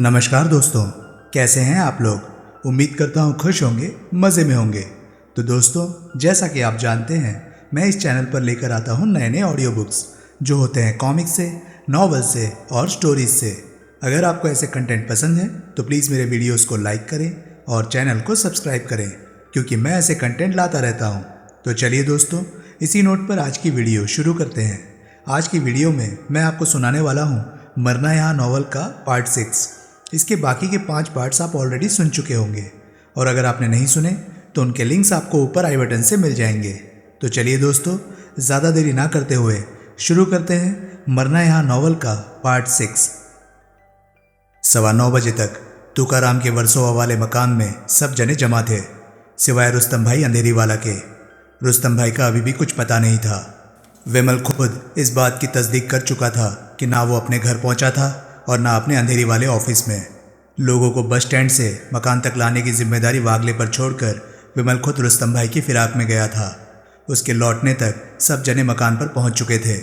नमस्कार दोस्तों, कैसे हैं आप लोग। उम्मीद करता हूँ खुश होंगे, मज़े में होंगे। तो दोस्तों, जैसा कि आप जानते हैं, मैं इस चैनल पर लेकर आता हूँ नए नए ऑडियो बुक्स जो होते हैं कॉमिक्स से, नॉवल से और स्टोरीज से। अगर आपको ऐसे कंटेंट पसंद है तो प्लीज़ मेरे वीडियोज़ को लाइक करें और चैनल को सब्सक्राइब करें, क्योंकि मैं ऐसे कंटेंट लाता रहता हूँ। तो चलिए दोस्तों, इसी नोट पर आज की वीडियो शुरू करते हैं। आज की वीडियो में मैं आपको सुनाने वाला हूँ मरना यहाँ नॉवल का पार्ट 6। इसके बाकी के 5 पार्ट्स आप ऑलरेडी सुन चुके होंगे, और अगर आपने नहीं सुने तो उनके लिंक्स आपको ऊपर आई बटन से मिल जाएंगे। तो चलिए दोस्तों, ज़्यादा देरी ना करते हुए शुरू करते हैं मरना यहाँ नॉवल का पार्ट 6। 9:15 बजे तक तुकाराम के वर्सोवा वाले मकान में सब जने जमा थे, सिवाय रुस्तम भाई अंधेरी वाला के। रुस्तम भाई का अभी भी कुछ पता नहीं था। विमल खुद इस बात की तस्दीक कर चुका था कि ना वो अपने घर पहुंचा था और ना अपने अंधेरी वाले ऑफिस में। लोगों को बस स्टैंड से मकान तक लाने की जिम्मेदारी वागले पर छोड़कर विमल खुद रुस्तम भाई की फिराक में गया था। उसके लौटने तक सब जने मकान पर पहुंच चुके थे।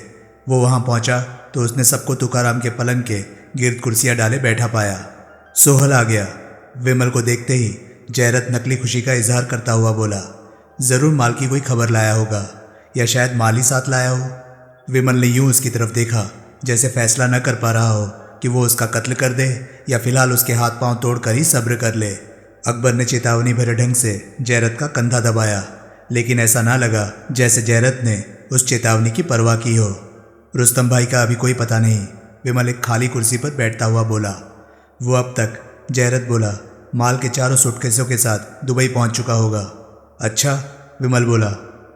वो वहां पहुंचा तो उसने सबको तुकाराम के पलंग के गिर्द कुर्सियां डाले बैठा पाया। सोहल आ गया। विमल को देखते ही जयरत नकली खुशी का इजहार करता हुआ बोला, ज़रूर माल की कोई खबर लाया होगा, या शायद माल ही साथ लाया हो। विमल ने यूं उसकी तरफ देखा जैसे फैसला न कर पा रहा हो कि वो उसका कत्ल कर दे या फिलहाल उसके हाथ पांव तोड़कर ही सब्र कर ले। अकबर ने चेतावनी भरे ढंग से जयरत का कंधा दबाया, लेकिन ऐसा ना लगा जैसे जयरत ने उस चेतावनी की परवाह की हो। रुस्तम भाई का अभी कोई पता नहीं, विमल एक खाली कुर्सी पर बैठता हुआ बोला। वो अब तक, जयरत बोला, माल के 4 सूटकेसों के साथ दुबई पहुंच चुका होगा। अच्छा, विमल बोला।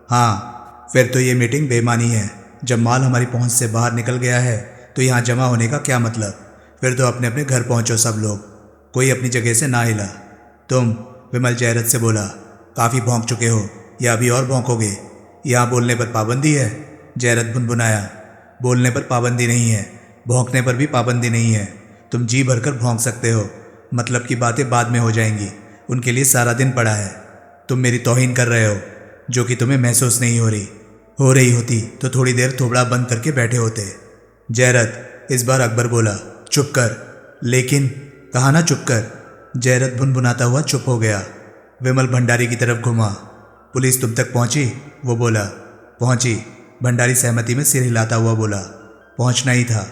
हाँ, फिर तो ये मीटिंग बेमानी है। जब माल हमारी पहुंच से बाहर निकल गया है तो यहाँ जमा होने का क्या मतलब। फिर तो अपने अपने घर पहुंचो सब लोग, कोई अपनी जगह से ना हिला। तुम, विमल जयरत से बोला, काफ़ी भौंक चुके हो, या अभी और भौंकोगे। यहाँ बोलने पर पाबंदी है, जयरत भुनभुनाया। बोलने पर पाबंदी नहीं है, भौंकने पर भी पाबंदी नहीं है। तुम जी भरकर भौंक सकते हो, मतलब की बातें बाद में हो जाएंगी, उनके लिए सारा दिन पड़ा है। तुम मेरी तौहीन कर रहे हो, जो कि तुम्हें महसूस नहीं हो रही होती तो थोड़ी देर थोबड़ा बंद करके बैठे होते। जयरत, इस बार अकबर बोला, चुप कर। लेकिन, कहा ना चुप कर। जयरत भुनभुनाता हुआ चुप हो गया। विमल भंडारी की तरफ घुमा। पुलिस तुम तक पहुंची? वो बोला। पहुंची। भंडारी सहमति में सिर हिलाता हुआ बोला। पहुंचना ही था।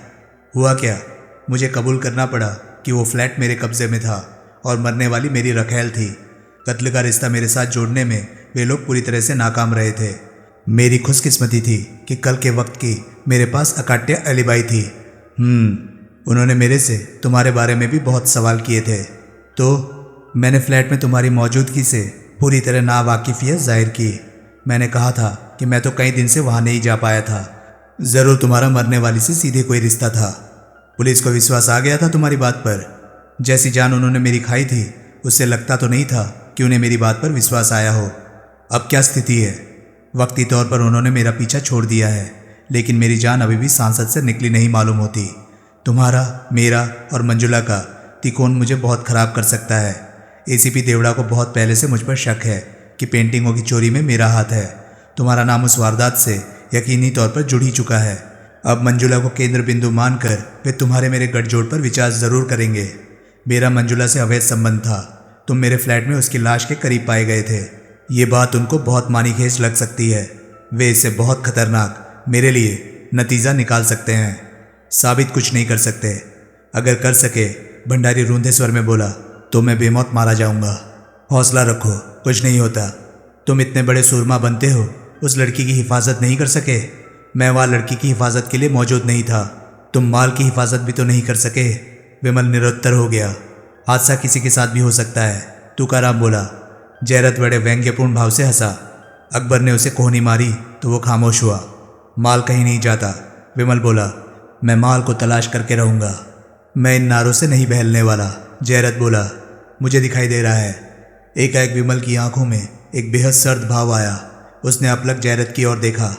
हुआ क्या? मुझे कबूल करना पड़ा कि वो फ्लैट मेरे कब्जे में था और मरने वाली मेरी रखैल थी। कत्ल का रिश्ता मेरे साथ जोड़ने में वे लोग पूरी तरह से नाकाम रहे थे। मेरी खुशकिस्मती थी कि कल के वक्त की मेरे पास अकाट्य एलिबाई थी। उन्होंने मेरे से तुम्हारे बारे में भी बहुत सवाल किए थे, तो मैंने फ्लैट में तुम्हारी मौजूदगी से पूरी तरह नावाकिफियत जाहिर की। मैंने कहा था कि मैं तो कई दिन से वहाँ नहीं जा पाया था। ज़रूर तुम्हारा मरने वाली से सीधे कोई रिश्ता था। पुलिस को विश्वास आ गया था तुम्हारी बात पर। जैसी जान उन्होंने मेरी खाई थी, उससे लगता तो नहीं था कि उन्हें मेरी बात पर विश्वास आया हो। अब क्या स्थिति है? वक्ती तौर पर उन्होंने मेरा पीछा छोड़ दिया है, लेकिन मेरी जान अभी भी सांसद से निकली नहीं मालूम होती। तुम्हारा, मेरा और मंजुला का तिकोन मुझे बहुत ख़राब कर सकता है। एसीपी देवड़ा को बहुत पहले से मुझ पर शक है कि पेंटिंगों की चोरी में मेरा हाथ है। तुम्हारा नाम उस वारदात से यकीनी तौर पर जुड़ ही चुका है। अब मंजुला को केंद्र बिंदु मानकर वे तुम्हारे मेरे गठजोड़ पर विचार ज़रूर करेंगे। मेरा मंजुला से अवैध संबंध था। तुम मेरे फ्लैट में उसकी लाश के करीब पाए गए थे। ये बात उनको बहुत मानीखेज लग सकती है। वे इससे बहुत खतरनाक मेरे लिए नतीजा निकाल सकते हैं। साबित कुछ नहीं कर सकते। अगर कर सके, भंडारी रूंधे स्वर में बोला, तो मैं बेमौत मारा जाऊंगा। हौसला रखो, कुछ नहीं होता। तुम इतने बड़े सूरमा बनते हो, उस लड़की की हिफाजत नहीं कर सके। मैं वहाँ लड़की की हिफाजत के लिए मौजूद नहीं था। तुम माल की हिफाजत भी तो नहीं कर सके। विमल निरुत्तर हो गया। हादसा किसी के साथ भी हो सकता है, तुकाराम बोला। जयरत बड़े व्यंग्यपूर्ण भाव से हंसा। अकबर ने उसे कोहनी मारी तो वो खामोश हुआ। माल कहीं नहीं जाता, विमल बोला। मैं माल को तलाश करके रहूँगा। मैं इन नारों से नहीं बहलने वाला, जयरत बोला। मुझे दिखाई दे रहा है। एकाएक विमल की आंखों में एक बेहद सर्द भाव आया। उसने अपलक जयरत की ओर देखा।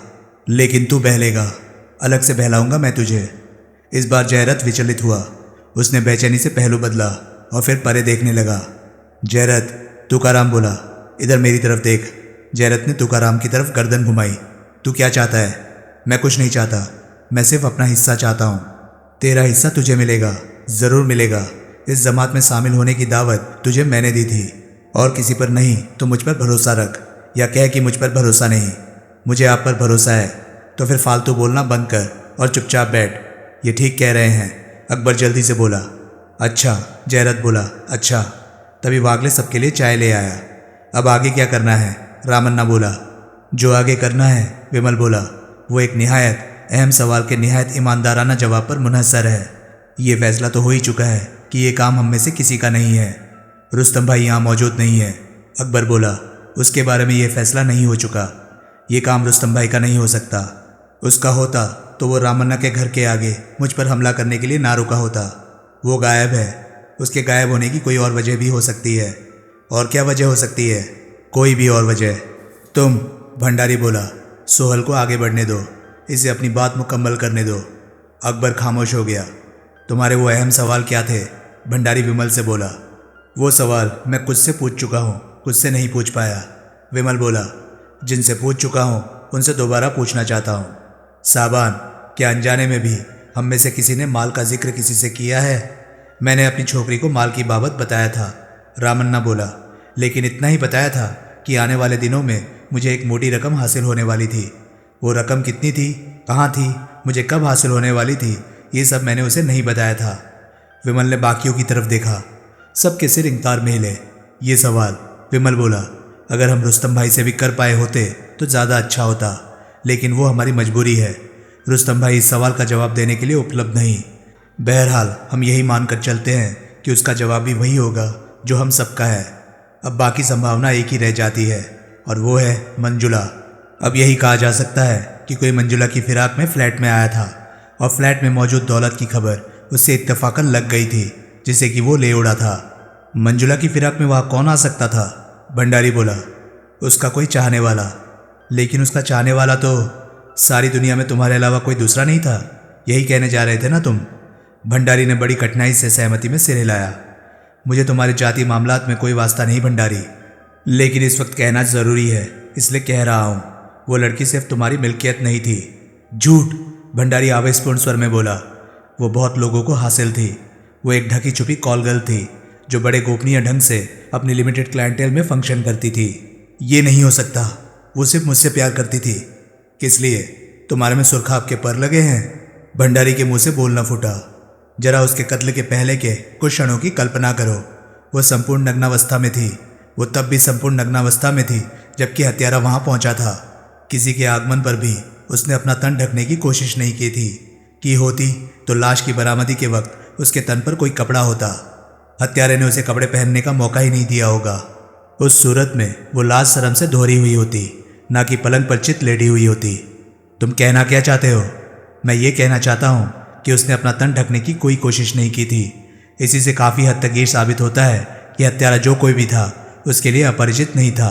लेकिन तू बहलेगा, अलग से बहलाऊंगा मैं तुझे। इस बार जयरत विचलित हुआ। उसने बेचैनी से पहलू बदला और फिर परे देखने लगा। जयरत, तुकाराम बोला, इधर मेरी तरफ देख। जयरत ने तुकाराम की तरफ गर्दन घुमाई। तू क्या चाहता है? मैं कुछ नहीं चाहता, मैं सिर्फ अपना हिस्सा चाहता हूँ। तेरा हिस्सा तुझे मिलेगा, ज़रूर मिलेगा। इस जमात में शामिल होने की दावत तुझे मैंने दी थी, और किसी पर नहीं तो मुझ पर भरोसा रख, या कह कि मुझ पर भरोसा नहीं। मुझे आप पर भरोसा है, तो फिर फालतू बोलना बंद कर और चुपचाप बैठ। ये ठीक कह रहे हैं, अकबर जल्दी से बोला। अच्छा, जयरथ बोला। अच्छा। तभी वागले सबके लिए चाय ले आया। अब आगे क्या करना है? रामन्ना बोला। जो आगे करना है, विमल बोला, वो एक निहायत अहम सवाल के निहायत ईमानदाराना जवाब पर मुनहसर है। ये फैसला तो हो ही चुका है कि ये काम हम में से किसी का नहीं है। रुस्तम भाई यहाँ मौजूद नहीं है, अकबर बोला। उसके बारे में ये फैसला नहीं हो चुका। ये काम रुस्तम भाई का नहीं हो सकता। उसका होता तो वो रामन्ना के घर के आगे मुझ पर हमला करने के लिए ना रुका होता। वो गायब है। उसके गायब होने की कोई और वजह भी हो सकती है। और क्या वजह हो सकती है? कोई भी और वजह। तुम, भंडारी बोला। सोहल को आगे बढ़ने दो, इसे अपनी बात मुकम्मल करने दो। अकबर खामोश हो गया। तुम्हारे वो अहम सवाल क्या थे? भंडारी विमल से बोला। वो सवाल मैं कुछ से पूछ चुका हूँ, कुछ से नहीं पूछ पाया, विमल बोला। जिनसे पूछ चुका हूँ उनसे दोबारा पूछना चाहता हूँ। साबान, क्या अनजाने में भी हम में से किसी ने माल का जिक्र किसी से किया है? मैंने अपनी छोकरी को माल की बाबत बताया था, रामन्ना बोला। लेकिन इतना ही बताया था कि आने वाले दिनों में मुझे एक मोटी रकम हासिल होने वाली थी। वो रकम कितनी थी, कहाँ थी, मुझे कब हासिल होने वाली थी, ये सब मैंने उसे नहीं बताया था। विमल ने बाकियों की तरफ देखा। सबके सिर इंकार में हिले। ये सवाल, विमल बोला, अगर हम रुस्तम भाई से भी कर पाए होते तो ज़्यादा अच्छा होता, लेकिन वो हमारी मजबूरी है। रुस्तम भाई इस सवाल का जवाब देने के लिए उपलब्ध नहीं। बहरहाल हम यही मानकर चलते हैं कि उसका जवाब भी वही होगा जो हम सबका है। अब बाकी संभावना एक ही रह जाती है, और वो है मंजुला। अब यही कहा जा सकता है कि कोई मंजुला की फिराक में फ्लैट में आया था, और फ्लैट में मौजूद दौलत की खबर उससे इत्तेफाकन लग गई थी, जिसे कि वो ले उड़ा था। मंजुला की फिराक में वहाँ कौन आ सकता था? भंडारी बोला। उसका कोई चाहने वाला। लेकिन उसका चाहने वाला तो सारी दुनिया में तुम्हारे अलावा कोई दूसरा नहीं था, यही कहने जा रहे थे ना तुम? भंडारी ने बड़ी कठिनाई से सहमति में सिर हिलाया। मुझे तुम्हारे जाति मामलात में कोई वास्ता नहीं भंडारी, लेकिन इस वक्त कहना ज़रूरी है, इसलिए कह रहा हूँ। वो लड़की सिर्फ तुम्हारी मिल्कियत नहीं थी। झूठ, भंडारी आवेशपूर्ण स्वर में बोला। वो बहुत लोगों को हासिल थी। वो एक ढकी छुपी कॉल गर्ल थी जो बड़े गोपनीय ढंग से अपनी लिमिटेड क्लाइंटेल में फंक्शन करती थी। ये नहीं हो सकता। वो सिर्फ मुझसे प्यार करती थी। किस लिए? तुम्हारे में सुरखाब के पर लगे हैं? भंडारी के मुंह से बोलना फूटा। जरा उसके कत्ल के पहले के कुछ क्षणों की कल्पना करो। वो संपूर्ण नग्नावस्था में थी। वो तब भी संपूर्ण नग्नावस्था में थी जबकि हत्यारा वहां पहुंचा था। किसी के आगमन पर भी उसने अपना तन ढकने की कोशिश नहीं की थी। की होती तो लाश की बरामदी के वक्त उसके तन पर कोई कपड़ा होता। हत्यारे ने उसे कपड़े पहनने का मौका ही नहीं दिया होगा। उस सूरत में वो लाश शर्म से धोरी हुई होती, ना कि पलंग पर चित लेटी हुई होती। तुम कहना क्या चाहते हो? मैं ये कहना चाहता हूँ कि उसने अपना तन ढकने की कोई कोशिश नहीं की थी। इसी से काफ़ी हद तक ये साबित होता है कि हत्यारा जो कोई भी था उसके लिए अपरिचित नहीं था।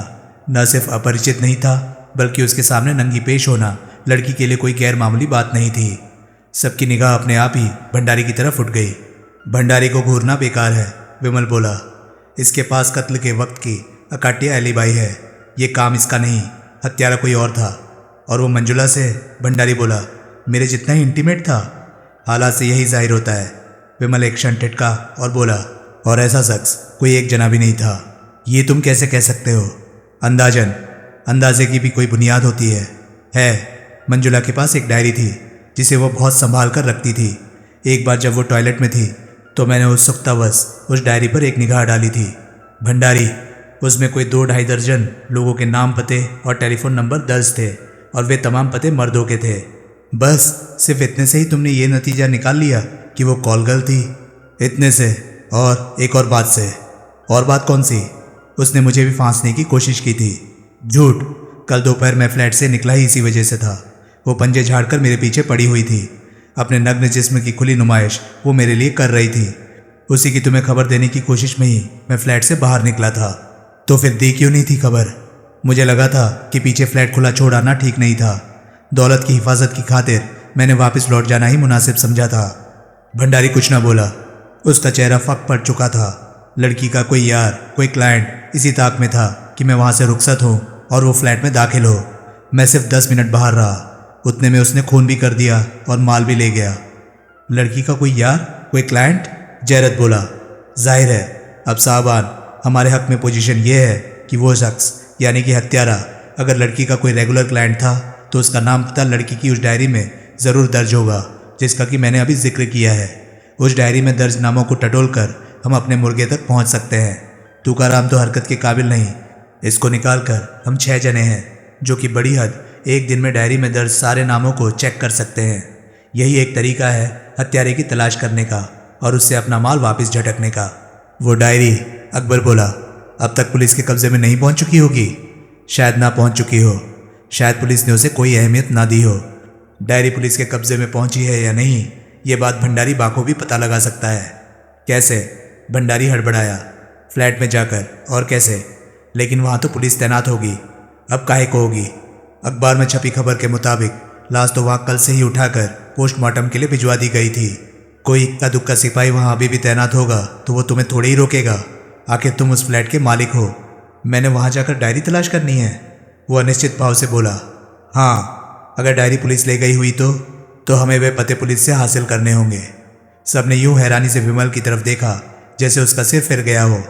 न सिर्फ अपरिचित नहीं था, बल्कि उसके सामने नंगी पेश होना लड़की के लिए कोई गैर मामूली बात नहीं थी। सबकी निगाह अपने आप ही भंडारी की तरफ उठ गई। भंडारी को घूरना बेकार है, विमल बोला। इसके पास कत्ल के वक्त की अकाट्य एलिबाई है। ये काम इसका नहीं, हत्यारा कोई और था। और वो मंजुला से, भंडारी बोला, मेरे जितना ही इंटीमेट था। हालात से यही जाहिर होता है। विमल एक क्षण टिटका और बोला, और ऐसा शख्स कोई एक जना भी नहीं था। ये तुम कैसे कह सकते हो? अंदाजन, अंदाजे की भी कोई बुनियाद होती है। मंजुला के पास एक डायरी थी जिसे वो बहुत संभाल कर रखती थी। एक बार जब वो टॉयलेट में थी तो मैंने उत्सुकतावश उस डायरी पर एक निगाह डाली थी। भंडारी, उसमें कोई 2-2.5 दर्जन लोगों के नाम, पते और टेलीफोन नंबर दर्ज थे, और वे तमाम पते मर्दों के थे। बस सिर्फ इतने से ही तुमने ये नतीजा निकाल लिया कि वो कॉल गर्ल थी? इतने से, और एक और बात से। और बात कौन सी? उसने मुझे भी फांसने की कोशिश की थी। झूठ, कल दोपहर मैं फ्लैट से निकला ही इसी वजह से था। वो पंजे झाड़कर मेरे पीछे पड़ी हुई थी। अपने नग्न जिस्म की खुली नुमाइश वो मेरे लिए कर रही थी। उसी की तुम्हें खबर देने की कोशिश में ही मैं फ्लैट से बाहर निकला था। तो फिर दी क्यों नहीं थी खबर? मुझे लगा था कि पीछे फ्लैट खुला छोड़ आना ठीक नहीं था। दौलत की हिफाजत की खातिर मैंने वापस लौट जाना ही मुनासिब समझा था। भंडारी कुछ ना बोला। उसका चेहरा फक पड़ चुका था। लड़की का कोई यार, कोई क्लाइंट इसी ताक में था कि मैं वहाँ से रुखसत हूँ और वो फ्लैट में दाखिल हो। मैं सिर्फ 10 मिनट बाहर रहा। उतने में उसने खून भी कर दिया और माल भी ले गया। लड़की का कोई यार, कोई क्लाइंट? जयरथ बोला। जाहिर है अब साहबान हमारे हक में पोजीशन ये है कि वो शख्स यानी कि हत्यारा अगर लड़की का कोई रेगुलर क्लाइंट था तो उसका नाम पता लड़की की उस डायरी में ज़रूर दर्ज होगा जिसका कि मैंने अभी जिक्र किया है। उस डायरी में दर्ज नामों को टटोल कर हम अपने मुर्गे तक पहुंच सकते हैं। तुकाराम तो हरकत के काबिल नहीं, इसको निकाल कर हम 6 जने हैं जो कि बड़ी हद एक दिन में डायरी में दर्ज सारे नामों को चेक कर सकते हैं। यही एक तरीका है हत्यारे की तलाश करने का और उससे अपना माल वापस झटकने का। वो डायरी, अकबर बोला, अब तक पुलिस के कब्जे में नहीं पहुंच चुकी होगी? शायद ना पहुंच चुकी हो, शायद पुलिस ने उसे कोई अहमियत ना दी हो। डायरी पुलिस के कब्जे में पहुंची है या नहीं ये बात भंडारी बाको भी पता लगा सकता है। कैसे? भंडारी हड़बड़ाया। फ्लैट में जाकर। और कैसे? लेकिन वहाँ तो पुलिस तैनात होगी। अब काहे को होगी? अखबार में छपी खबर के मुताबिक लाश तो वहाँ कल से ही उठाकर पोस्टमार्टम के लिए भिजवा दी गई थी। कोई इक्का दुक्का सिपाही वहाँ अभी भी तैनात होगा तो वो तुम्हें थोड़े ही रोकेगा। आखिर तुम उस फ्लैट के मालिक हो। मैंने वहाँ जाकर डायरी तलाश करनी है? वो अनिश्चित भाव से बोला। हाँ, अगर डायरी पुलिस ले गई हुई तो हमें वे पते पुलिस से हासिल करने होंगे। सबने यूं हैरानी से विमल की तरफ देखा जैसे उसका सिर फिर गया हो।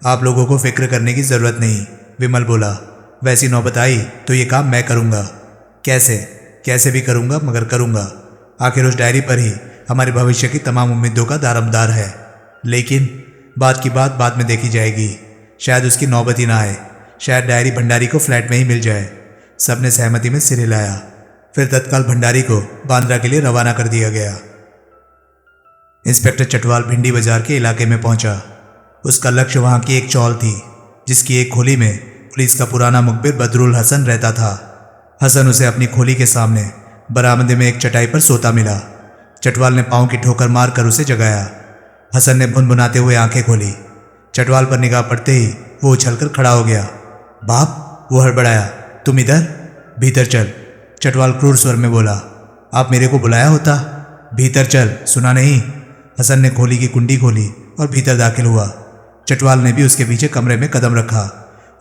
आप लोगों को फिक्र करने की ज़रूरत नहीं, विमल बोला। वैसी नौबत आई तो ये काम मैं करूँगा। कैसे? कैसे भी करूँगा, मगर करूँगा। आखिर उस डायरी पर ही हमारे भविष्य की तमाम उम्मीदों का दारोमदार है। लेकिन बात की बात बाद में देखी जाएगी। शायद उसकी नौबत ही ना आए। शायद डायरी भंडारी को फ्लैट में ही मिल जाए। सबने सहमति में सिर हिलाया। फिर तत्काल भंडारी को बांद्रा के लिए रवाना कर दिया गया। इंस्पेक्टर चटवाल भिंडी बाजार के इलाके में पहुंचा। उसका लक्ष्य वहां की एक चौल थी जिसकी एक खोली में पुलिस का पुराना मुखबिर बदरुल हसन रहता था। हसन उसे अपनी खोली के सामने बरामदे में एक चटाई पर सोता मिला। चटवाल ने पांव की ठोकर मारकर उसे जगाया। हसन ने भुनभुनाते हुए आंखें खोली। चटवाल पर निगाह पड़ते ही वो उछलकर खड़ा हो गया। बाप, वो हड़बड़ाया, तुम इधर? भीतर चल, चटवाल क्रूर स्वर में बोला। आप मेरे को बुलाया होता? भीतर चल, सुना नहीं? हसन ने खोली की कुंडी खोली और भीतर दाखिल हुआ। चटवाल ने भी उसके पीछे कमरे में कदम रखा।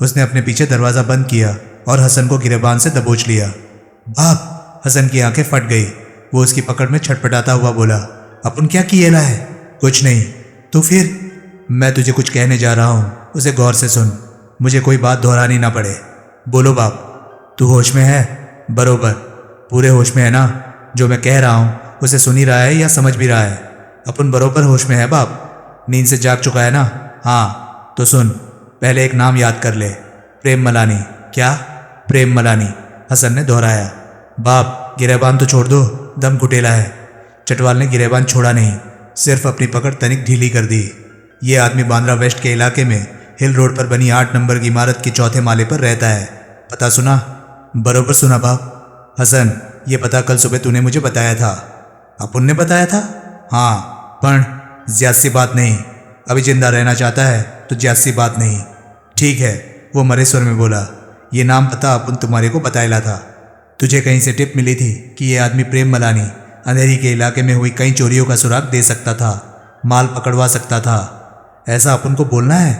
उसने अपने पीछे दरवाज़ा बंद किया और हसन को गिरेबान से दबोच लिया। बाप, हसन की आंखें फट गई। वो उसकी पकड़ में छटपटाता हुआ बोला, अपन क्या किएला है? कुछ नहीं। तो फिर? मैं तुझे कुछ कहने जा रहा हूँ, उसे गौर से सुन, मुझे कोई बात दोहरानी ना पड़े। बोलो बाप। तू होश में है? बरोबर, पूरे होश में है ना? जो मैं कह रहा हूँ उसे सुन ही रहा है या समझ भी रहा है? अपन बरोबर होश में है बाप। नींद से जाग चुका है ना? हाँ, तो सुन, पहले एक नाम याद कर ले, प्रेम मलानी। क्या? प्रेम मलानी, हसन ने दोहराया। बाप, गिरेबान तो छोड़ दो, दम घुटेला है। चटवाल ने गिरेबान छोड़ा नहीं, सिर्फ अपनी पकड़ तनिक ढीली कर दी। ये आदमी बांद्रा वेस्ट के इलाके में हिल रोड पर बनी 8 नंबर की इमारत के चौथे माले पर रहता है। पता सुना? बरोबर सुना बाप। हसन, ये पता कल सुबह तूने मुझे बताया था। अपुन ने बताया था? हाँ, पर ज्यादा सी बात नहीं। अभी जिंदा रहना चाहता है तो ज्यादा सी बात नहीं। ठीक है, वो मरे स्वर में बोला। ये नाम पता अपुन तुम्हारे को बताया था। तुझे कहीं से टिप मिली थी कि ये आदमी प्रेम मलानी अंधेरी के इलाके में हुई कई चोरियों का सुराग दे सकता था, माल पकड़वा सकता था। ऐसा अपन को बोलना है?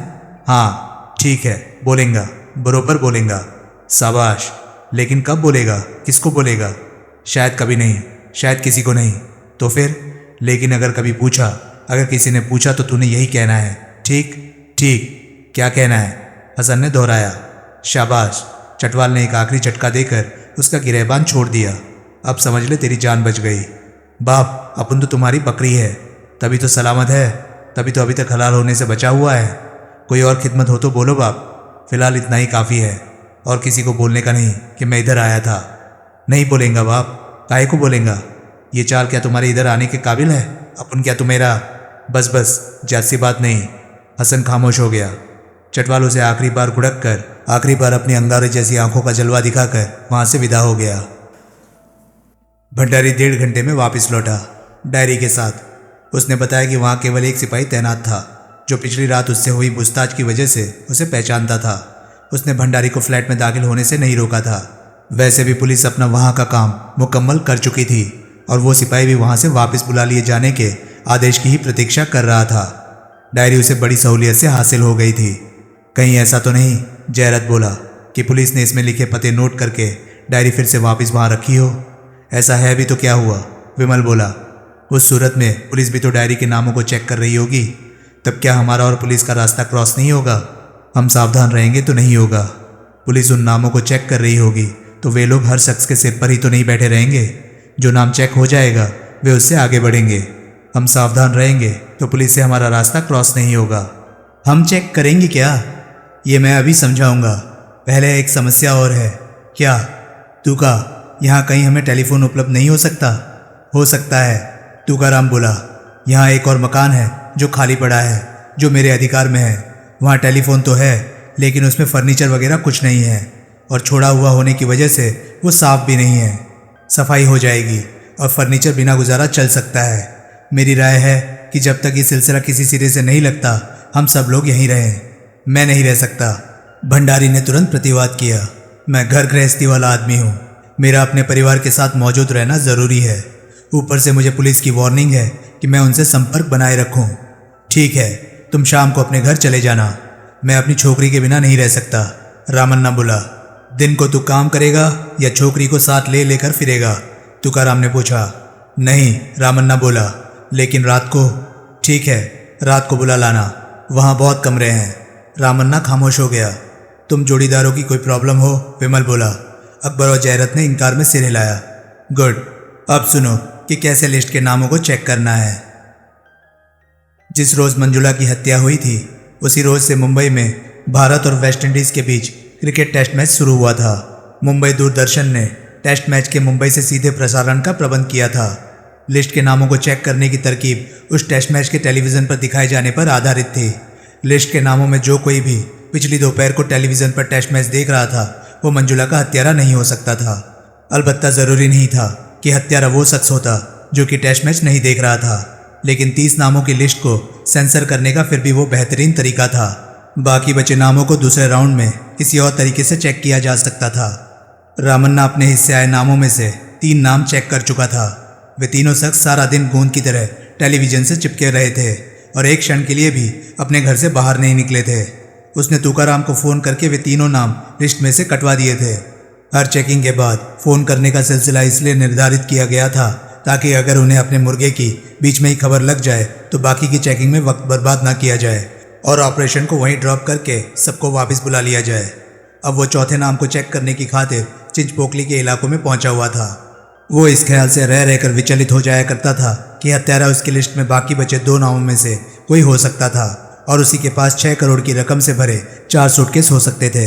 हाँ, ठीक है, बोलेंगा, बरोबर बोलेंगा। शाबाश। लेकिन कब बोलेगा? किसको बोलेगा? शायद कभी नहीं, शायद किसी को नहीं। तो फिर? लेकिन अगर कभी पूछा, अगर किसी ने पूछा तो तूने यही कहना है। ठीक? ठीक। क्या कहना है? हसन ने दोहराया। शाबाश। चटवाल ने एक आखिरी झटका देकर उसका गिरेबान छोड़ दिया। अब समझ ले तेरी जान बच गई। बाप, अपन तो तुम्हारी बकरी है, तभी तो सलामत है, तभी तो अभी तक हलाल होने से बचा हुआ है। कोई और खिदमत हो तो बोलो बाप, फिलहाल इतना ही काफ़ी है। और किसी को बोलने का नहीं कि मैं इधर आया था। नहीं बोलेंगा बाप। काहे को बोलेंगा? ये चाल क्या तुम्हारे इधर आने के काबिल है? अपन क्या तुम्हेरा? बस बस, जैसी बात नहीं। हसन खामोश हो गया। चटवाल उसे आखिरी बार घुड़क कर, आखिरी बार अपनी अंगारे जैसी आंखों का जलवा दिखाकर वहां से विदा हो गया। भंडारी 1.5 घंटे में वापस लौटा, डायरी के साथ। उसने बताया कि वहां केवल एक सिपाही तैनात था जो पिछली रात उससे हुई पूछताछ की वजह से उसे पहचानता था। उसने भंडारी को फ्लैट में दाखिल होने से नहीं रोका था। वैसे भी पुलिस अपना वहां का काम मुकम्मल कर चुकी थी और वो सिपाही भी वहां से वापस बुला लिए जाने के आदेश की ही प्रतीक्षा कर रहा था। डायरी उसे बड़ी सहूलियत से हासिल हो गई थी। कहीं ऐसा तो नहीं, जयरत बोला, कि पुलिस ने इसमें लिखे पते नोट करके डायरी फिर से वापस वहां रखी हो? ऐसा है भी तो क्या हुआ? विमल बोला। उस सूरत में पुलिस भी तो डायरी के नामों को चेक कर रही होगी। तब क्या हमारा और पुलिस का रास्ता क्रॉस नहीं होगा? हम सावधान रहेंगे तो नहीं होगा। पुलिस उन नामों को चेक कर रही होगी तो वे लोग हर शख्स के सिर पर ही तो नहीं बैठे रहेंगे। जो नाम चेक हो जाएगा वे उससे आगे बढ़ेंगे। हम सावधान रहेंगे तो पुलिस से हमारा रास्ता क्रॉस नहीं होगा। हम चेक करेंगे क्या? ये मैं अभी समझाऊंगा। पहले एक समस्या और है। क्या? तुका, यहाँ कहीं हमें टेलीफोन उपलब्ध नहीं हो सकता? हो सकता है, तुकाराम बोला। यहाँ एक और मकान है जो खाली पड़ा है, जो मेरे अधिकार में है। वहाँ टेलीफोन तो है लेकिन उसमें फर्नीचर वगैरह कुछ नहीं है और छोड़ा हुआ होने की वजह से वो साफ भी नहीं है। सफाई हो जाएगी और फर्नीचर बिना गुजारा चल सकता है। मेरी राय है कि जब तक ये सिलसिला किसी सिरे से नहीं लगता हम सब लोग यहीं रहें। मैं नहीं रह सकता। भंडारी ने तुरंत प्रतिवाद किया। मैं घर गृहस्थी वाला आदमी हूँ। मेरा अपने परिवार के साथ मौजूद रहना ज़रूरी है। ऊपर से मुझे पुलिस की वार्निंग है कि मैं उनसे संपर्क बनाए रखूं। ठीक है, तुम शाम को अपने घर चले जाना। मैं अपनी छोकरी के बिना नहीं रह सकता, रामन्ना बोला। दिन को तू काम करेगा या छोकरी को साथ ले लेकर फिरेगा? तुकाराम ने पूछा। नहीं, रामन्ना बोला, लेकिन रात को? ठीक है, रात को बुला लाना। वहाँ बहुत कमरे हैं। रामन्ना खामोश हो गया। तुम जोड़ीदारों की कोई प्रॉब्लम हो? विमल बोला। अकबर और जयरथ ने इनकार में सिर हिलाया। गुड, अब सुनो कि कैसे लिस्ट के नामों को चेक करना है। जिस रोज़ मंजुला की हत्या हुई थी उसी रोज़ से मुंबई में भारत और वेस्ट इंडीज़ के बीच क्रिकेट टेस्ट मैच शुरू हुआ था। मुंबई दूरदर्शन ने टेस्ट मैच के मुंबई से सीधे प्रसारण का प्रबंध किया था। लिस्ट के नामों को चेक करने की तरकीब उस टेस्ट मैच के टेलीविज़न पर दिखाए जाने पर आधारित थी। लिस्ट के नामों में जो कोई भी पिछली दोपहर को टेलीविज़न पर टेस्ट मैच देख रहा था वो मंजुला का हत्यारा नहीं हो सकता था। अलबत्ता ज़रूरी नहीं था कि हत्यारा वो शख्स होता जो कि टेस्ट मैच नहीं देख रहा था, लेकिन 30 नामों की लिस्ट को सेंसर करने का फिर भी वो बेहतरीन तरीका था। बाकी बचे नामों को दूसरे राउंड में किसी और तरीके से चेक किया जा सकता था। रामन्ना अपने हिस्से आए नामों में से 3 नाम चेक कर चुका था। वे तीनों शख्स सारा दिन गूंद की तरह टेलीविज़न से चिपके रहे थे और एक क्षण के लिए भी अपने घर से बाहर नहीं निकले थे। उसने तुकाराम को फ़ोन करके वे तीनों नाम लिस्ट में से कटवा दिए थे। हर चेकिंग के बाद फ़ोन करने का सिलसिला इसलिए निर्धारित किया गया था ताकि अगर उन्हें अपने मुर्गे की बीच में ही खबर लग जाए तो बाकी की चेकिंग में वक्त बर्बाद ना किया जाए और ऑपरेशन को वहीं ड्रॉप करके सबको वापस बुला लिया जाए। अब वो चौथे नाम को चेक करने की खातिर चिंचपोकली के इलाकों में पहुंचा हुआ था। वो इस ख्याल से रह रहकर विचलित हो जाया करता था कि हत्यारा उसकी लिस्ट में बाकी बचे 2 नामों में से कोई हो सकता था और उसी के पास 6 करोड़ की रकम से भरे 4 सूटकेस हो सकते थे।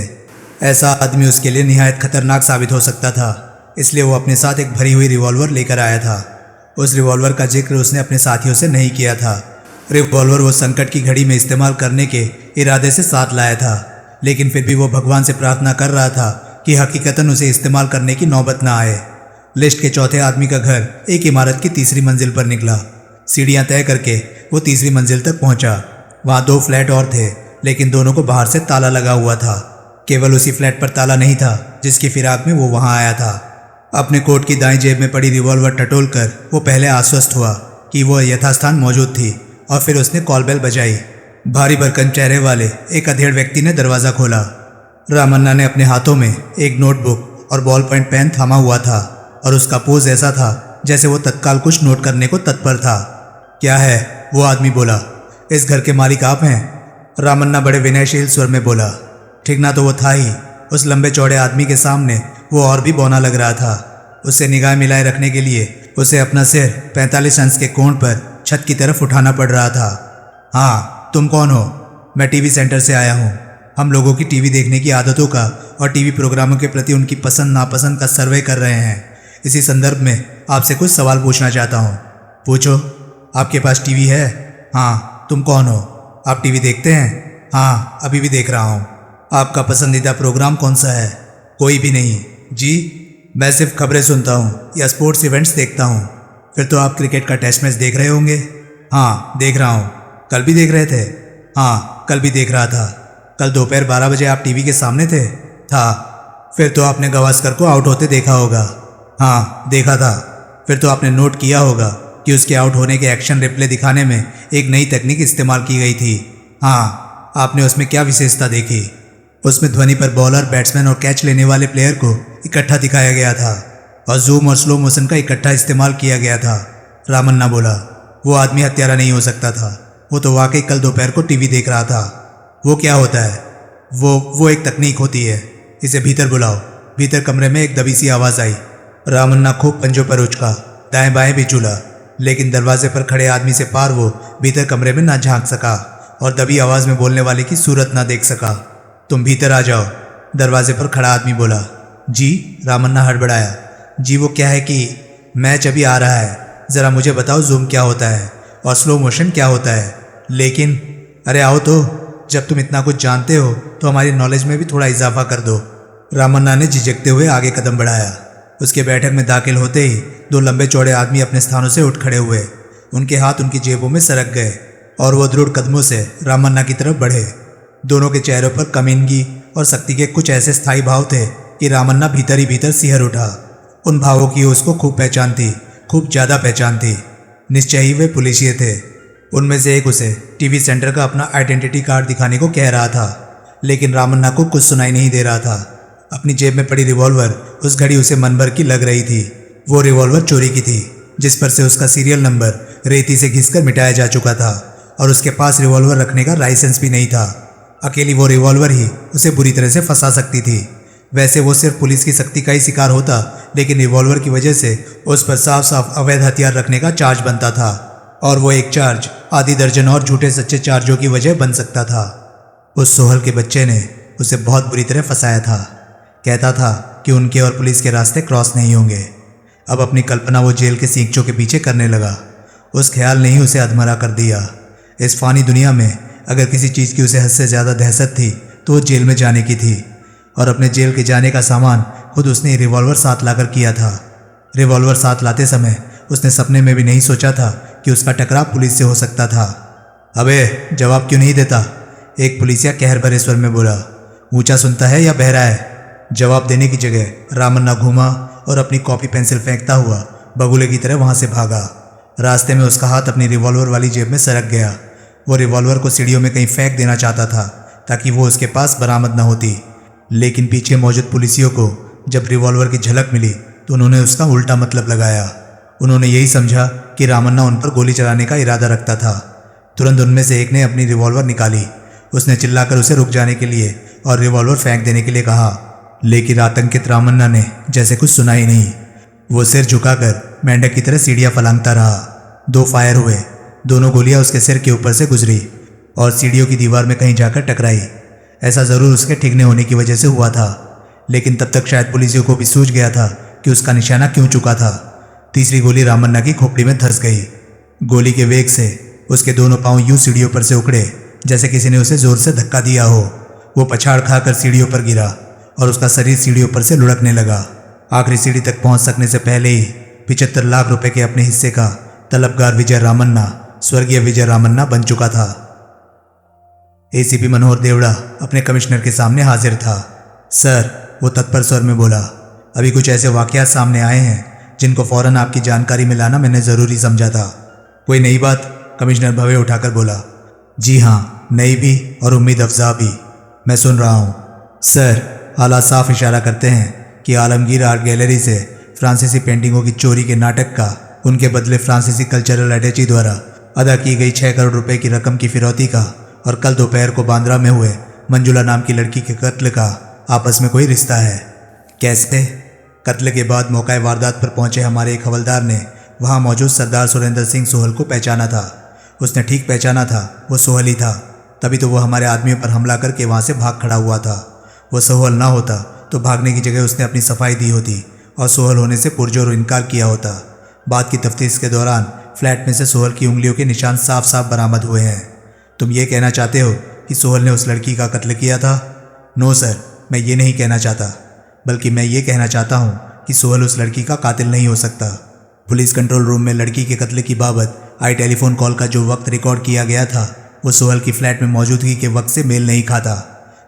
ऐसा आदमी उसके लिए निहायत खतरनाक साबित हो सकता था, इसलिए वो अपने साथ एक भरी हुई रिवॉल्वर लेकर आया था। उस रिवॉल्वर का जिक्र उसने अपने साथियों से नहीं किया था। रिवॉल्वर वो संकट की घड़ी में इस्तेमाल करने के इरादे से साथ लाया था, लेकिन फिर भी वो भगवान से प्रार्थना कर रहा था कि हकीकतन उसे इस्तेमाल करने की नौबत ना आए। लिस्ट के चौथे आदमी का घर एक इमारत की 3री मंजिल पर निकला। सीढ़ियाँ तय करके वो 3री मंजिल तक पहुँचा। वहाँ 2 फ्लैट और थे, लेकिन दोनों को बाहर से ताला लगा हुआ था। केवल उसी फ्लैट पर ताला नहीं था जिसकी फिराक में वो वहाँ आया था। अपने कोट की दाईं जेब में पड़ी रिवॉल्वर टटोल कर वो पहले आश्वस्त हुआ कि वो यथास्थान मौजूद थी और फिर उसने कॉल बेल बजाई। भारी भरकम चेहरे वाले एक अधेड़ व्यक्ति ने दरवाज़ा खोला। रामन्ना ने अपने हाथों में एक नोटबुक और बॉल पॉइंट पेन थामा हुआ था और उसका पोज ऐसा था जैसे वो तत्काल कुछ नोट करने को तत्पर था। क्या है? वो आदमी बोला। इस घर के मालिक आप हैं? रामन्ना बड़े विनयशील स्वर में बोला। ठिकना तो वो था ही। उस लंबे चौड़े आदमी के सामने वो और भी बौना लग रहा था। उससे निगाह मिलाए रखने के लिए उसे अपना सिर 45 अंश के कोण पर छत की तरफ उठाना पड़ रहा था। हाँ, तुम कौन हो? मैं टीवी सेंटर से आया हूँ। हम लोगों की टीवी देखने की आदतों का और टीवी प्रोग्रामों के प्रति उनकी पसंद नापसंद का सर्वे कर रहे हैं। इसी संदर्भ में आपसे कुछ सवाल पूछना चाहता हूँ। पूछो। आपके पास टीवी है? हाँ। तुम कौन हो? आप टीवी देखते हैं? हाँ, अभी भी देख रहा हूँ। आपका पसंदीदा प्रोग्राम कौन सा है? कोई भी नहीं। जी, मैं सिर्फ खबरें सुनता हूँ या स्पोर्ट्स इवेंट्स देखता हूँ। फिर तो आप क्रिकेट का टेस्ट मैच देख रहे होंगे? हाँ, देख रहा हूँ। कल भी देख रहे थे? हाँ, कल भी देख रहा था। कल दोपहर 12 बजे आप टीवी के सामने थे? था। फिर तो आपने गावस्कर को आउट होते देखा होगा? हाँ, देखा था। फिर तो आपने नोट किया होगा कि उसके आउट होने के एक्शन रिप्ले दिखाने में एक नई तकनीक इस्तेमाल की गई थी। हाँ, आपने उसमें क्या विशेषता देखी? उसमें ध्वनि पर बॉलर, बैट्समैन और कैच लेने वाले प्लेयर को इकट्ठा दिखाया गया था और जूम और स्लो मोशन का इकट्ठा इस्तेमाल किया गया था। रामन्ना बोला। वो आदमी हत्यारा नहीं हो सकता था। वो तो वाकई कल दोपहर को टीवी देख रहा था। वो क्या होता है? वो एक तकनीक होती है। इसे भीतर बुलाओ। भीतर कमरे में एक दबी सी आवाज़ आई। रामन्ना खूब पंजों पर उचका, दाएं बाएं भी चूला, लेकिन दरवाजे पर खड़े आदमी से पार वो भीतर कमरे में ना झांक सका और दबी आवाज़ में बोलने वाले की सूरत ना देख सका। तुम भीतर आ जाओ, दरवाजे पर खड़ा आदमी बोला। जी? रामन्ना हड़बड़ाया। जी वो क्या है कि मैच अभी आ रहा है, ज़रा मुझे बताओ जूम क्या होता है और स्लो मोशन क्या होता है। लेकिन अरे आओ तो, जब तुम इतना कुछ जानते हो तो हमारी नॉलेज में भी थोड़ा इजाफा कर दो। रामन्ना ने झिझकते हुए आगे कदम बढ़ाया। उसके बैठक में दाखिल होते ही दो लंबे चौड़े आदमी अपने स्थानों से उठ खड़े हुए। उनके हाथ उनकी जेबों में सरक गए और वो दृढ़ कदमों से रामन्ना की तरफ बढ़े। दोनों के चेहरों पर कमीनगी और सख्ती के कुछ ऐसे स्थायी भाव थे कि रामन्ना भीतर ही भीतर सिहर उठा। उन भावों की उसको खूब पहचान थी, खूब ज़्यादा पहचान थी। निश्चय ही वे पुलिसिये थे। उनमें से एक उसे टीवी सेंटर का अपना आइडेंटिटी कार्ड दिखाने को कह रहा था, लेकिन रामन्ना को कुछ सुनाई नहीं दे रहा था। अपनी जेब में पड़ी रिवॉल्वर उस घड़ी उसे मन भर की लग रही थी। वो रिवॉल्वर चोरी की थी, जिस पर से उसका सीरियल नंबर रेती से घिसकर मिटाया जा चुका था और उसके पास रिवॉल्वर रखने का लाइसेंस भी नहीं था। अकेली वो रिवॉल्वर ही उसे बुरी तरह से फंसा सकती थी। वैसे वो सिर्फ पुलिस की सख्ती का ही शिकार होता, लेकिन रिवॉल्वर की वजह से उस पर साफ साफ अवैध हथियार रखने का चार्ज बनता था और वो एक चार्ज आधी दर्जन और झूठे सच्चे चार्जों की वजह बन सकता था। उस सोहल के बच्चे ने उसे बहुत बुरी तरह फंसाया था। कहता था कि उनके और पुलिस के रास्ते क्रॉस नहीं होंगे। अब अपनी कल्पना वो जेल के सींचों के पीछे करने लगा। उस ख्याल ने ही उसे अधमरा कर दिया। इस फानी दुनिया में अगर किसी चीज़ की उसे हद से ज़्यादा दहशत थी तो वो जेल में जाने की थी, और अपने जेल के जाने का सामान खुद उसने रिवॉल्वर साथ लाकर किया था। रिवॉल्वर साथ लाते समय उसने सपने में भी नहीं सोचा था कि उसका टकराव पुलिस से हो सकता था। अबे जवाब क्यों नहीं देता? एक पुलिसिया कहर भरे स्वर में बोला। ऊंचा सुनता है या बहरा है? जवाब देने की जगह रामन्ना घूमा और अपनी कॉपी पेंसिल फेंकता हुआ बगुले की तरह वहां से भागा। रास्ते में उसका हाथ अपनी रिवॉल्वर वाली जेब में सरक गया। वो रिवॉल्वर को सीढ़ियों में कहीं फेंक देना चाहता था ताकि वो उसके पास बरामद न होती, लेकिन पीछे मौजूद पुलिसियों को जब रिवॉल्वर की झलक मिली तो उन्होंने उसका उल्टा मतलब लगाया। उन्होंने यही समझा कि रामन्ना उन पर गोली चलाने का इरादा रखता था। तुरंत उनमें से एक ने अपनी रिवॉल्वर निकाली। उसने चिल्लाकर उसे रुक जाने के लिए और रिवॉल्वर फेंक देने के लिए कहा, लेकिन आतंकित रामन्ना ने जैसे कुछ सुना ही नहीं। वो सिर झुकाकर मेंढक की तरह सीढ़ियाँ फलांगता रहा। 2 फायर हुए। दोनों गोलियां उसके सिर के ऊपर से गुजरी और सीढ़ियों की दीवार में कहीं जाकर टकराई। ऐसा ज़रूर उसके ठिगने होने की वजह से हुआ था, लेकिन तब तक शायद पुलिसियों को भी सूझ गया था कि उसका निशाना क्यों चुका था। तीसरी गोली रामन्ना की खोपड़ी में धंस गई। गोली के वेग से उसके दोनों पांव यूं सीढ़ियों पर से उखड़े जैसे किसी ने उसे जोर से धक्का दिया हो। वो पछाड़ खाकर सीढ़ियों पर गिरा और उसका शरीर सीढ़ियों पर से लुढ़कने लगा। आखिरी सीढ़ी तक पहुंच सकने से पहले ही 75 लाख रुपए के अपने हिस्से का तलबगार विजय रामन्ना स्वर्गीय विजय रामन्ना बन चुका था। एसीपी मनोहर देवड़ा अपने कमिश्नर के सामने हाजिर था। सर, वो तत्पर स्वर में बोला, अभी कुछ ऐसे वाकयात सामने आए हैं जिनको फौरन आपकी जानकारी में लाना मैंने ज़रूरी समझा था। कोई नई बात? कमिश्नर भवे उठाकर बोला। जी हाँ, नई भी और उम्मीद अफजा भी। मैं सुन रहा हूँ। सर, हालात साफ इशारा करते हैं कि आलमगीर आर्ट गैलरी से फ्रांसीसी पेंटिंगों की चोरी के नाटक का उनके बदले फ्रांसीसी कल्चरल अटैची द्वारा अदा की गई 6 करोड़ रुपए की रकम की फिरौती का और कल दोपहर को बांद्रा में हुए मंजुला नाम की लड़की के कत्ल का आपस में कोई रिश्ता है। कैसे? कत्ल के बाद मौका वारदात पर पहुंचे हमारे एक हवलदार ने वहां मौजूद सरदार सुरेंद्र सिंह सोहल को पहचाना था। उसने ठीक पहचाना था, वो सोहल ही था। तभी तो वो हमारे आदमियों पर हमला करके वहां से भाग खड़ा हुआ था। वो सोहल ना होता तो भागने की जगह उसने अपनी सफाई दी होती और सोहल होने से पुरजोर इनकार किया होता। बाद की तफ्तीश के दौरान फ्लैट में से सोहल की उंगलियों के निशान साफ साफ बरामद हुए हैं। तुम ये कहना चाहते हो कि सोहल ने उस लड़की का कत्ल किया था? नो सर, मैं ये नहीं कहना चाहता, बल्कि मैं ये कहना चाहता हूँ कि सोहल उस लड़की का कातिल नहीं हो सकता। पुलिस कंट्रोल रूम में लड़की के कत्ल की बाबत आई टेलीफोन कॉल का जो वक्त रिकॉर्ड किया गया था वो सोहल की फ्लैट में मौजूदगी के वक्त से मेल नहीं खाता।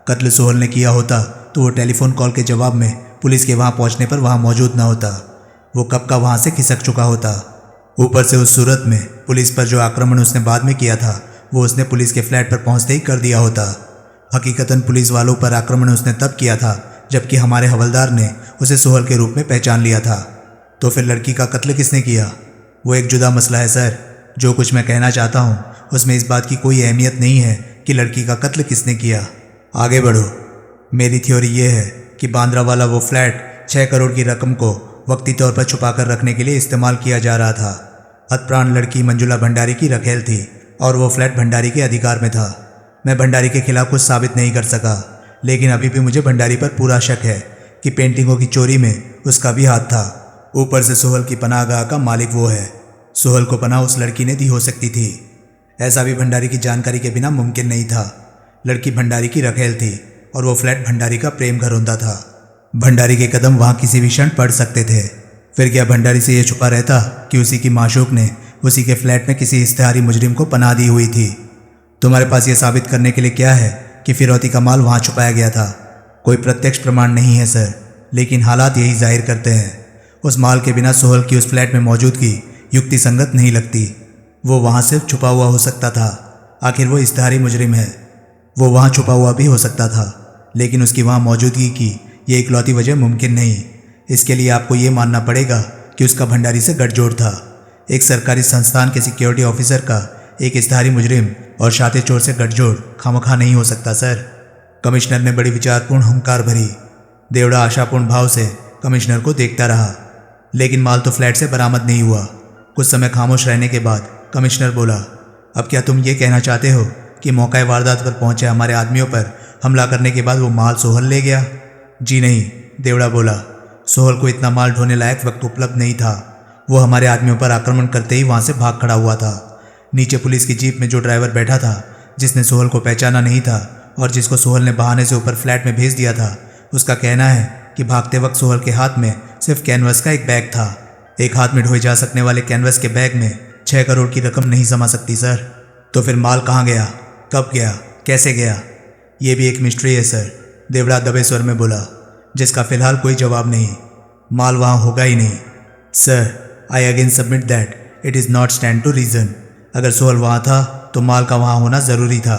कत्ल सोहल ने किया होता तो वो टेलीफोन कॉल के जवाब में पुलिस के वहाँ पहुँचने पर वहाँ मौजूद न होता। वो कब का वहाँ से खिसक चुका होता। ऊपर से उस सूरत में पुलिस पर जो आक्रमण उसने बाद में किया था वो उसने पुलिस के फ्लैट पर पहुँचते ही कर दिया होता। हकीकतन पुलिस वालों पर आक्रमण उसने तब किया था जबकि हमारे हवलदार ने उसे सोहल के रूप में पहचान लिया था। तो फिर लड़की का कत्ल किसने किया? वो एक जुदा मसला है सर, जो कुछ मैं कहना चाहता हूँ उसमें इस बात की कोई अहमियत नहीं है कि लड़की का कत्ल किसने किया। आगे बढ़ो। मेरी थ्योरी ये है कि बांद्रा वाला वो फ्लैट 6 करोड़ की रकम को वक्ती तौर पर छुपा कर रखने के लिए इस्तेमाल किया जा रहा था। हतप्राण लड़की मंजुला भंडारी की रखेल थी और वो फ्लैट भंडारी के अधिकार में था। मैं भंडारी के खिलाफ कुछ साबित नहीं कर सका, लेकिन अभी भी मुझे भंडारी पर पूरा शक है कि पेंटिंगों की चोरी में उसका भी हाथ था। ऊपर से सोहल की पनाहगाह का मालिक वो है। सोहल को पनाह उस लड़की ने दी हो सकती थी। ऐसा भी भंडारी की जानकारी के बिना मुमकिन नहीं था। लड़की भंडारी की रखेल थी और वो फ्लैट भंडारी का प्रेम घर होता था। भंडारी के कदम वहाँ किसी भी क्षण पड़ सकते थे। फिर क्या भंडारी से ये छुपा रहता कि उसी की माशूक ने उसी के फ्लैट में किसी इश्तेहारी मुजरिम को पनाह दी हुई थी। तुम्हारे पास ये साबित करने के लिए क्या है कि फिरौती का माल वहाँ छुपाया गया था? कोई प्रत्यक्ष प्रमाण नहीं है सर, लेकिन हालात यही जाहिर करते हैं। उस माल के बिना सोहल की उस फ्लैट में मौजूदगी युक्ति संगत नहीं लगती। वो वहाँ सिर्फ छुपा हुआ हो सकता था। आखिर वो इश्तेहारी मुजरिम है। वो वहाँ छुपा हुआ भी हो सकता था, लेकिन उसकी वहाँ मौजूदगी की ये इकलौती वजह मुमकिन नहीं। इसके लिए आपको ये मानना पड़ेगा कि उसका भंडारी से गठजोड़ था। एक सरकारी संस्थान के सिक्योरिटी ऑफिसर का एक इश्तेहारी मुजरिम और शातिर चोर से गठजोड़ खामखा नहीं हो सकता सर। कमिश्नर ने बड़ी विचारपूर्ण हुंकार भरी। देवड़ा आशापूर्ण भाव से कमिश्नर को देखता रहा, लेकिन माल तो फ्लैट से बरामद नहीं हुआ। कुछ समय खामोश रहने के बाद कमिश्नर बोला, अब क्या तुम ये कहना चाहते हो कि मौका वारदात पर पहुंचे हमारे आदमियों पर हमला करने के बाद वो माल सोहल ले गया? जी नहीं, देवड़ा बोला। सोहल को इतना माल ढोने लायक वक्त उपलब्ध नहीं था। वो हमारे आदमियों पर आक्रमण करते ही वहां से भाग खड़ा हुआ था। नीचे पुलिस की जीप में जो ड्राइवर बैठा था, जिसने सोहल को पहचाना नहीं था और जिसको सोहल ने बहाने से ऊपर फ्लैट में भेज दिया था, उसका कहना है कि भागते वक्त सोहल के हाथ में सिर्फ कैनवस का एक बैग था। एक हाथ में ढोए जा सकने वाले कैनवस के बैग में 6 करोड़ की रकम नहीं समा सकती सर। तो फिर माल कहाँ गया, कब गया, कैसे गया? ये भी एक मिस्ट्री है सर, देवड़ा दबे स्वर में बोला, जिसका फिलहाल कोई जवाब नहीं। माल वहाँ होगा ही नहीं sir. I again submit that it is not stand to reason. अगर सोहल वहाँ था तो माल का वहाँ होना ज़रूरी था।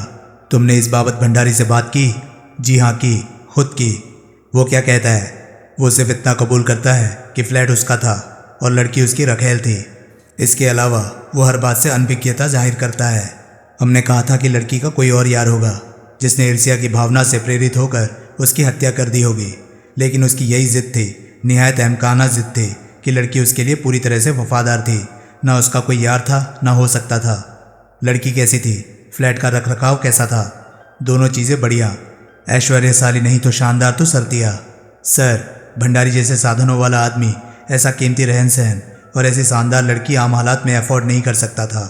तुमने इस बाबत भंडारी से बात की? जी हाँ की, खुद की। वो क्या कहता है? वो सिर्फ इतना कबूल करता है कि फ्लैट उसका था और लड़की उसकी रखेल थी। इसके अलावा वो हर बात से अनभिज्ञता जाहिर करता है। हमने कहा था कि लड़की का कोई और यार होगा जिसने ईर्ष्या की भावना से प्रेरित होकर उसकी हत्या कर दी होगी, लेकिन उसकी यही जिद थी, निहायत अहमकाना जिद थी कि लड़की उसके लिए पूरी तरह से वफादार थी। ना उसका कोई यार था, ना हो सकता था। लड़की कैसी थी? फ्लैट का रखरखाव कैसा था? दोनों चीज़ें बढ़िया। ऐश्वर्यशाली नहीं तो शानदार तो सरतिया। सर, भंडारी जैसे साधनों वाला आदमी ऐसा कीमती रहन सहन और ऐसी शानदार लड़की आम हालात में अफोर्ड नहीं कर सकता था।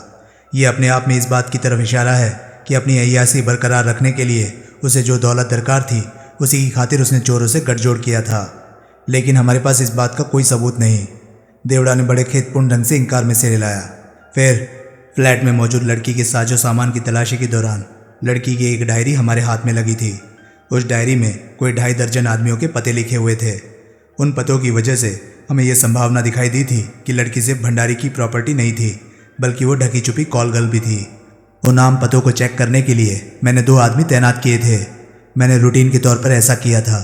ये अपने आप में इस बात की तरफ इशारा है कि अपनी अय्यासी बरकरार रखने के लिए उसे जो दौलत दरकार थी, उसी की खातिर उसने चोरों से गठजोड़ किया था। लेकिन हमारे पास इस बात का कोई सबूत नहीं। देवड़ा ने बड़े खेतपूर्ण ढंग से इंकार में सिर हिलाया। फिर फ्लैट में मौजूद लड़की के साजो सामान की तलाशी के दौरान लड़की की एक डायरी हमारे हाथ में लगी थी। उस डायरी में कोई 2.5 दर्जन आदमियों के पते लिखे हुए थे। उन पतों की वजह से हमें यह संभावना दिखाई दी थी कि लड़की सिर्फ भंडारी की प्रॉपर्टी नहीं थी, बल्कि वो ढकी छुपी कॉल गर्ल भी थी। उन नाम पतों को चेक करने के लिए मैंने 2 आदमी तैनात किए थे। मैंने रूटीन के तौर पर ऐसा किया था।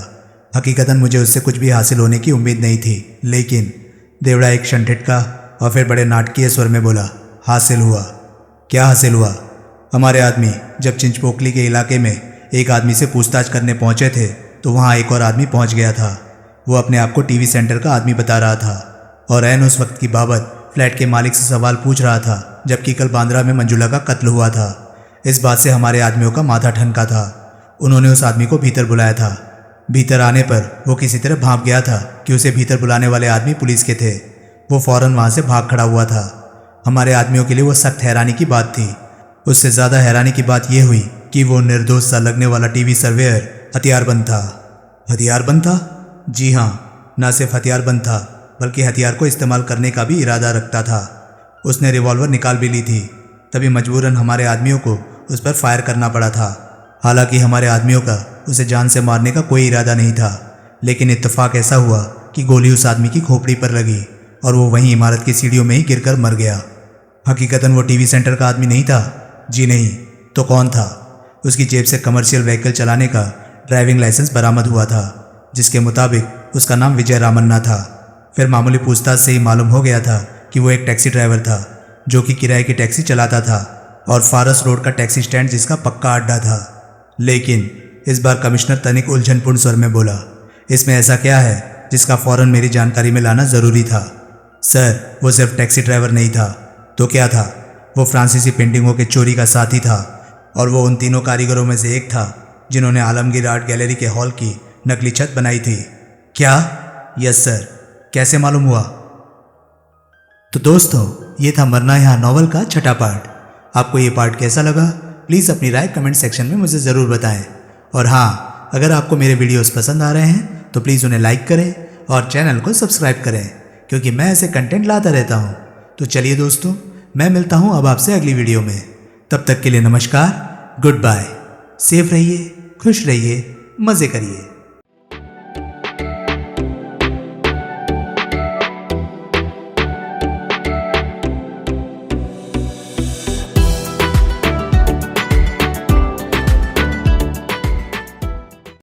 हकीकतन मुझे उससे कुछ भी हासिल होने की उम्मीद नहीं थी, लेकिन देवड़ा एक क्षण ठिठका और फिर बड़े नाटकीय स्वर में बोला, हासिल हुआ। क्या हासिल हुआ? हमारे आदमी जब चिंचपोकली के इलाके में एक आदमी से पूछताछ करने पहुंचे थे तो वहां एक और आदमी पहुंच गया था। वो अपने आप को टीवी सेंटर का आदमी बता रहा था और ऐन उस वक्त की बाबत फ्लैट के मालिक से सवाल पूछ रहा था, जबकि कल बांद्रा में मंजुला का कत्ल हुआ था। इस बात से हमारे आदमियों का माथा ठनका था। उन्होंने उस आदमी को भीतर बुलाया था। भीतर आने पर वो किसी तरह भांप गया था कि उसे भीतर बुलाने वाले आदमी पुलिस के थे। वो फौरन वहां से भाग खड़ा हुआ था। हमारे आदमियों के लिए वो सख्त हैरानी की बात थी। उससे ज़्यादा हैरानी की बात यह हुई कि वो निर्दोष सा लगने वाला टीवी सर्वेयर हथियारबंद था। हथियारबंद था? जी हाँ, न सिर्फ हथियारबंद था बल्कि हथियार को इस्तेमाल करने का भी इरादा रखता था। उसने रिवॉल्वर निकाल भी ली थी। तभी मजबूरन हमारे आदमियों को उस पर फायर करना पड़ा था। हालांकि हमारे आदमियों का उसे जान से मारने का कोई इरादा नहीं था, लेकिन इत्तेफाक ऐसा हुआ कि गोली उस आदमी की खोपड़ी पर लगी और वो वहीं इमारत की सीढ़ियों में ही गिरकर मर गया। हकीकतन वो टीवी सेंटर का आदमी नहीं था। जी नहीं, तो कौन था? उसकी जेब से कमर्शियल व्हीकल चलाने का ड्राइविंग लाइसेंस बरामद हुआ था, जिसके मुताबिक उसका नाम विजय रामन्ना था। फिर मामूली पूछताछ से ही मालूम हो गया था कि वो एक टैक्सी ड्राइवर था। जो कि किराए की टैक्सी चलाता था और फारस रोड का टैक्सी स्टैंड जिसका पक्का अड्डा था। लेकिन इस बार कमिश्नर तनिक उलझनपूर्ण स्वर में बोला, इसमें ऐसा क्या है जिसका फौरन मेरी जानकारी में लाना ज़रूरी था? सर, वो सिर्फ टैक्सी ड्राइवर नहीं था तो क्या था? वो फ्रांसीसी पेंटिंगों के चोरी का साथी था और वो उन तीनों कारीगरों में से एक था जिन्होंने आलमगीर आर्ट गैलरी के हॉल की नकली छत बनाई थी। क्या? Yes sir. कैसे मालूम हुआ? तो दोस्तों, ये था मरना यहाँ नॉवल का छठा पार्ट। आपको ये पार्ट कैसा लगा? प्लीज़ अपनी राय कमेंट सेक्शन में मुझे ज़रूर बताएं। और हाँ, अगर आपको मेरे वीडियोस पसंद आ रहे हैं तो प्लीज़ उन्हें लाइक करें और चैनल को सब्सक्राइब करें, क्योंकि मैं ऐसे कंटेंट लाता रहता हूँ। तो चलिए दोस्तों, मैं मिलता हूँ अब आपसे अगली वीडियो में। तब तक के लिए नमस्कार, गुड बाय। सेफ रहिए, खुश रहिए, मज़े करिए।